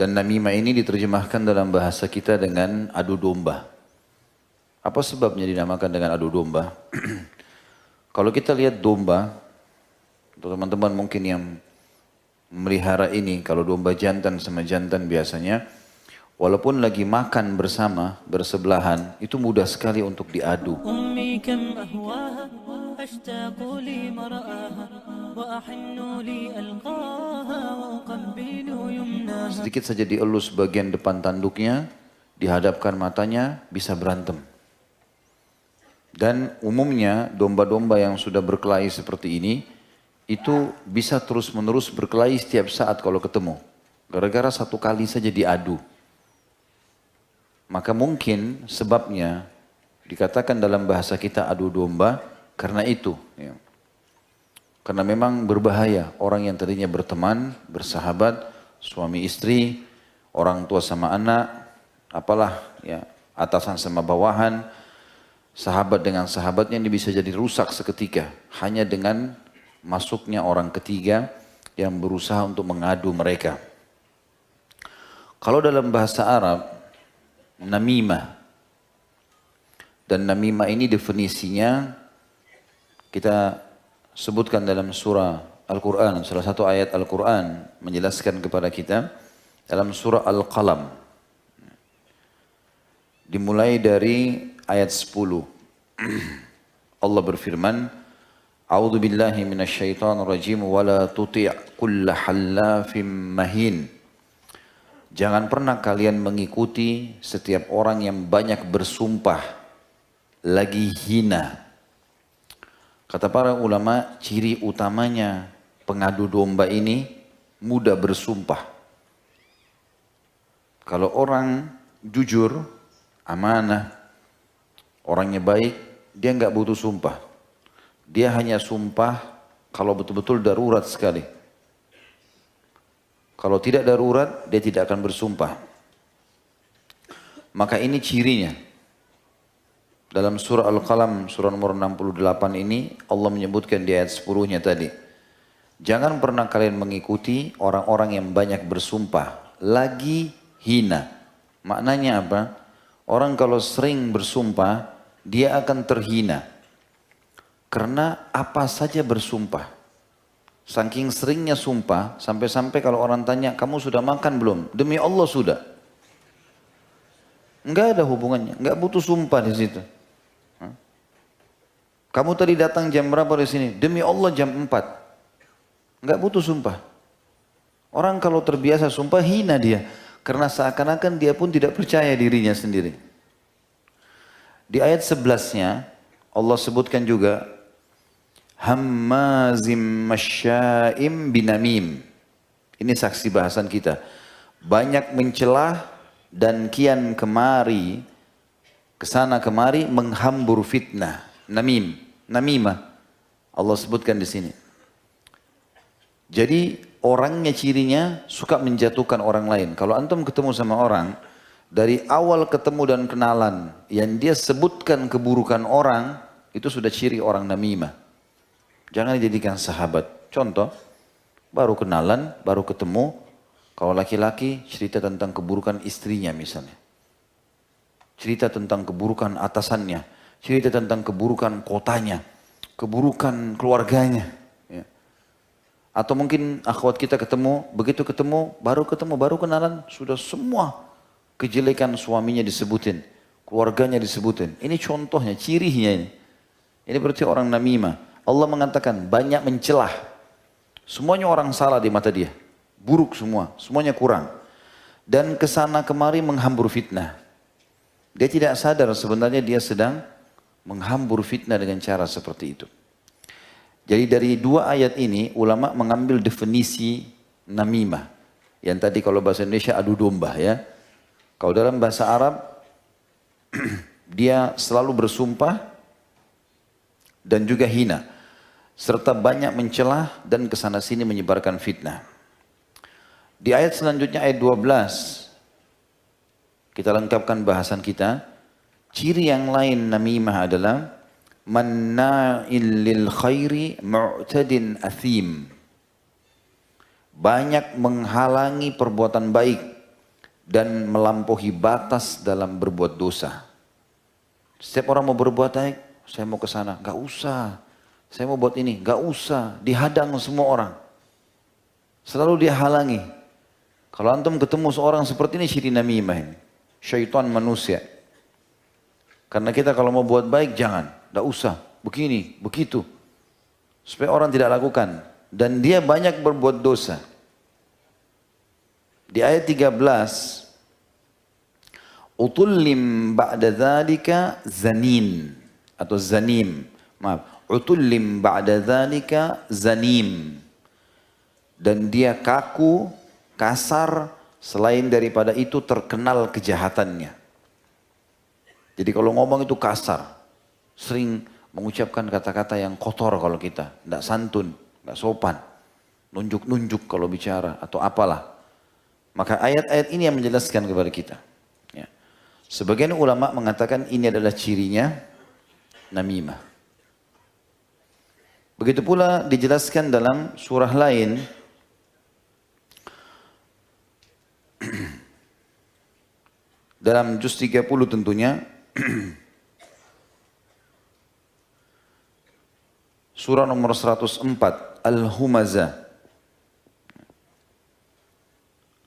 Dan namimah ini diterjemahkan dalam bahasa kita dengan adu domba. Apa sebabnya dinamakan dengan adu domba? Kalau kita lihat domba, teman-teman mungkin yang melihara ini, kalau domba jantan sama jantan biasanya, walaupun lagi makan bersama, bersebelahan, itu mudah sekali untuk diadu. Sedikit saja dielus bagian depan tanduknya, dihadapkan matanya, bisa berantem. Dan umumnya domba-domba yang sudah berkelahi seperti ini, itu bisa terus-menerus berkelahi setiap saat kalau ketemu. Gara-gara satu kali saja diadu. Maka mungkin sebabnya dikatakan dalam bahasa kita adu domba karena itu. Ya. Karena memang berbahaya orang yang tadinya berteman, bersahabat, suami istri, orang tua sama anak, apalah ya, atasan sama bawahan, sahabat dengan sahabatnya ini bisa jadi rusak seketika hanya dengan masuknya orang ketiga yang berusaha untuk mengadu mereka. Kalau dalam bahasa Arab, namimah. Dan namimah ini definisinya kita sebutkan dalam surah Al-Quran, salah satu ayat Al-Quran menjelaskan kepada kita dalam surah Al-Qalam. Dimulai dari ayat 10. Allah berfirman, A'udzu billahi minasyaitonir rajim wa la tuti' kulla hallafim mahin. Jangan pernah kalian mengikuti setiap orang yang banyak bersumpah lagi hina. Kata para ulama, ciri utamanya pengadu domba ini mudah bersumpah. Kalau orang jujur, amanah, orangnya baik, dia nggak butuh sumpah. Dia hanya sumpah kalau betul-betul darurat sekali. Kalau tidak darurat, dia tidak akan bersumpah. Maka ini cirinya. Dalam surah Al-Qalam, surah nomor 68 ini, Allah menyebutkan di ayat 10-nya tadi. Jangan pernah kalian mengikuti orang-orang yang banyak bersumpah, lagi hina. Maknanya apa? Orang kalau sering bersumpah, dia akan terhina. Karena apa saja bersumpah. Saking seringnya sumpah, sampai-sampai kalau orang tanya, kamu sudah makan belum? Demi Allah sudah. Enggak ada hubungannya, enggak butuh sumpah di situ. Kamu tadi datang jam berapa di sini? Demi Allah jam 4. Enggak butuh sumpah. Orang kalau terbiasa sumpah hina dia. Karena seakan-akan dia pun tidak percaya dirinya sendiri. Di ayat 11-nya Allah sebutkan juga hammazim masya'im binamim. Ini saksi bahasan kita. Banyak mencelah dan kian kemari, kesana kemari menghambur fitnah. Namimah. Allah sebutkan di sini. Jadi orangnya cirinya suka menjatuhkan orang lain. Kalau antum ketemu sama orang, dari awal ketemu dan kenalan, yang dia sebutkan keburukan orang, itu sudah ciri orang namimah. Jangan dijadikan sahabat. Contoh, baru kenalan, baru ketemu, kalau laki-laki cerita tentang keburukan istrinya misalnya. Cerita tentang keburukan atasannya, cerita tentang keburukan kotanya, keburukan keluarganya. Ya. Atau mungkin akhwat kita ketemu, begitu ketemu, baru kenalan, sudah semua kejelekan suaminya disebutin, keluarganya disebutin. Ini contohnya, cirinya ini. Ini berarti orang namimah. Allah mengatakan banyak mencelah. Semuanya orang salah di mata dia. Buruk semua, semuanya kurang. Dan kesana kemari menghambur fitnah. Dia tidak sadar sebenarnya dia sedang menghambur fitnah dengan cara seperti itu. Jadi dari dua ayat ini ulama mengambil definisi namimah. Yang tadi kalau bahasa Indonesia adu domba ya. Kalau dalam bahasa Arab dia selalu bersumpah dan juga hina. Serta banyak mencelah dan kesana sini menyebarkan fitnah. Di ayat selanjutnya ayat 12 kita lengkapkan bahasan kita. Ciri yang lain namimah adalah manna'il lil khairi mu'tadin athim. Banyak menghalangi perbuatan baik dan melampaui batas dalam berbuat dosa. Setiap orang mau berbuat baik, saya mau ke sana, nggak usah. Saya mau buat ini, nggak usah. Dihadang semua orang. Selalu dia halangi. Kalau antum ketemu seorang seperti ini, ciri namimah ini. Syaitan manusia. Karena kita kalau mau buat baik, jangan. Nggak usah. Begini, begitu. Supaya orang tidak lakukan. Dan dia banyak berbuat dosa. Di ayat 13, Utullim ba'da dhalika zanin. Atau zanim. Maaf. Utullim ba'da dhalika zanim. Dan dia kaku, kasar, selain daripada itu terkenal kejahatannya. Jadi kalau ngomong itu kasar. Sering mengucapkan kata-kata yang kotor kalau kita. Tidak santun, tidak sopan. Nunjuk-nunjuk kalau bicara atau apalah. Maka ayat-ayat ini yang menjelaskan kepada kita. Ya. Sebagian ulama mengatakan ini adalah cirinya namimah. Begitu pula dijelaskan dalam surah lain. Dalam juz 30 tentunya. Surah nomor 104. Al-Humazah.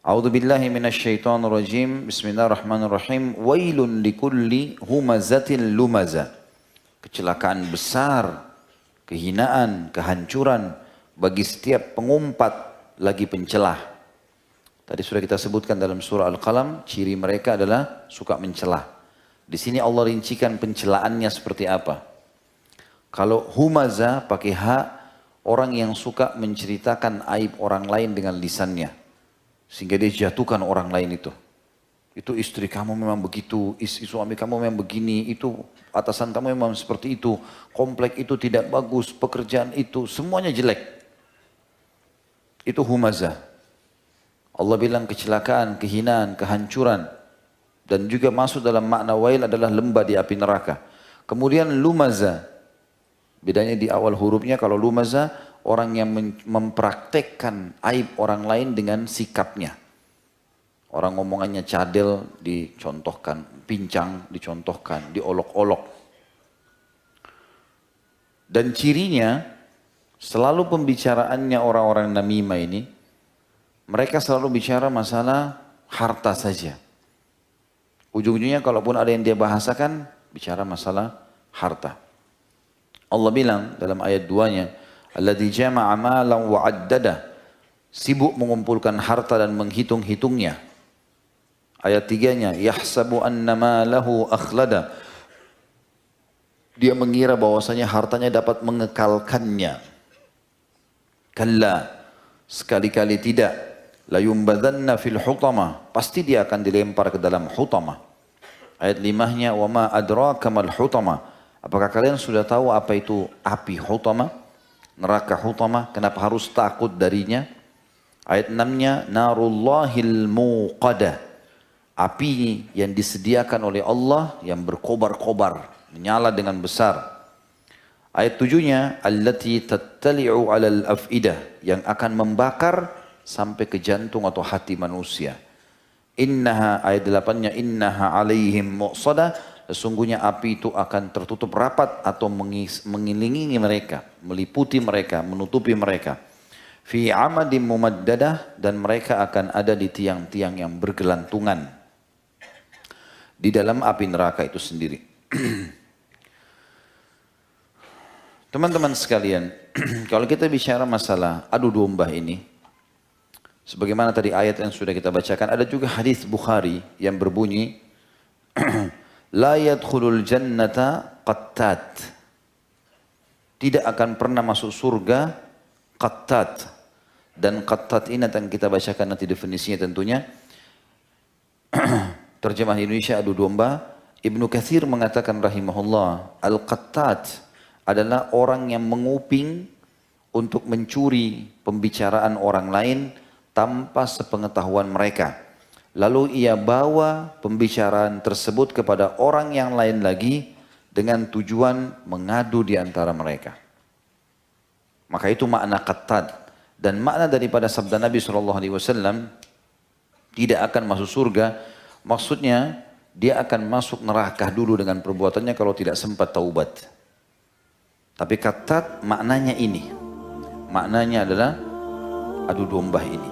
A'udzu billahi minasyaitonir rajim. Bismillahirrahmanirrahim. Wailun likulli humazatin lumazah. Kecelakaan besar, kehinaan, kehancuran bagi setiap pengumpat lagi pencelah. Tadi sudah kita sebutkan dalam surah Al-Qalam, ciri mereka adalah suka mencelah. Di sini Allah rincikan pencelaannya seperti apa. Kalau humaza pakai ha, orang yang suka menceritakan aib orang lain dengan lisannya. Sehingga dia jatuhkan orang lain itu. Itu istri kamu memang begitu, suami kamu memang begini, itu atasan kamu memang seperti itu, komplek itu tidak bagus, pekerjaan itu, semuanya jelek. Itu humazah. Allah bilang kecelakaan, kehinaan, kehancuran. Dan juga masuk dalam makna wail adalah lembah di api neraka. Kemudian lumazah. Bedanya di awal hurufnya, kalau lumazah, orang yang mempraktekkan aib orang lain dengan sikapnya. Orang ngomongannya cadel dicontohkan, pincang dicontohkan, diolok-olok. Dan cirinya, selalu pembicaraannya orang-orang namimah ini, mereka selalu bicara masalah harta saja. Ujung-ujungnya kalaupun ada yang dia bahasakan, bicara masalah harta. Allah bilang dalam ayat 2-nya, alladzi jama'a malan wa 'addadah, sibuk mengumpulkan harta dan menghitung-hitungnya. Ayat 3-nya, yahsabu annama lahu akhlada, dia mengira bahwasanya hartanya dapat mengekalkannya. Kalla, sekali-kali tidak. La yumbadanna fil hutamah, pasti dia akan dilempar ke dalam hutamah. Ayat 5-nya, wa ma adraka mal hutamah, apakah kalian sudah tahu apa itu api hutamah? Neraka hutamah, kenapa harus takut darinya? Ayat 6-nya, narullahil muqadah, api yang disediakan oleh Allah yang berkobar-kobar, menyala dengan besar. Ayat 7-nya, allati tattali'u 'alal af'idah, yang akan membakar sampai ke jantung atau hati manusia. Innaha, ayat 8-nya, innaha 'alaihim muqsadah, sesungguhnya api itu akan tertutup rapat atau mengelilingi mereka, meliputi mereka, menutupi mereka. Fi amadim mumaddadah, dan mereka akan ada di tiang-tiang yang bergelantungan di dalam api neraka itu sendiri. Teman-teman sekalian, kalau kita bicara masalah adu domba ini, sebagaimana tadi ayat yang sudah kita bacakan, ada juga hadis Bukhari yang berbunyi, la yadkhulul jannata qattat, tidak akan pernah masuk surga qattat. Dan qattat ini akan kita bacakan nanti definisinya tentunya. Terjemah Indonesia adu domba. Ibnu Katsir mengatakan rahimahullah, al-qattat adalah orang yang menguping untuk mencuri pembicaraan orang lain tanpa sepengetahuan mereka. Lalu ia bawa pembicaraan tersebut kepada orang yang lain lagi dengan tujuan mengadu di antara mereka. Maka itu makna qattat. Dan makna daripada sabda Nabi SAW, tidak akan masuk surga, maksudnya dia akan masuk neraka dulu dengan perbuatannya kalau tidak sempat taubat. Tapi katat maknanya ini. Maknanya adalah adu domba ini.